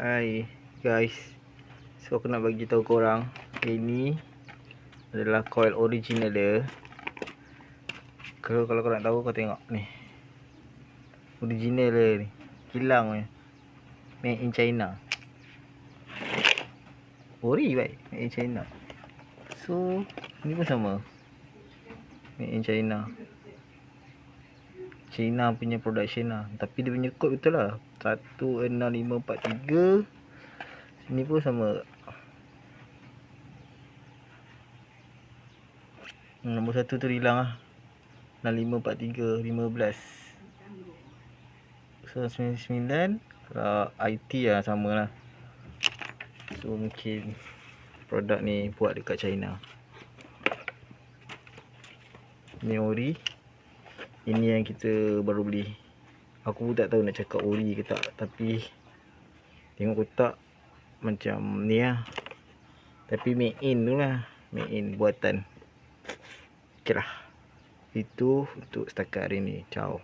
Hai guys, so aku nak bagi tahu korang, ini adalah coil original dia. Kalau korang tahu, kau tengok ni, original dia ni, kilang ni, made in China. Ori baik, made in China. So ni pun sama, made in China. China punya production lah, tapi dia punya kod betul lah, 16543. Sini pun sama, nombor 1 tu hilang lah, 6543 15. So 99. Kalau IT lah sama lah. So mungkin produk ni buat dekat China. Ni ori. Ini yang kita baru beli. Aku pun tak tahu nak cakap ori ke tak, tapi tengok kotak macam ni lah. Tapi made in tu lah, made in buatan. Ok lah, itu untuk setakat hari ni. Ciao.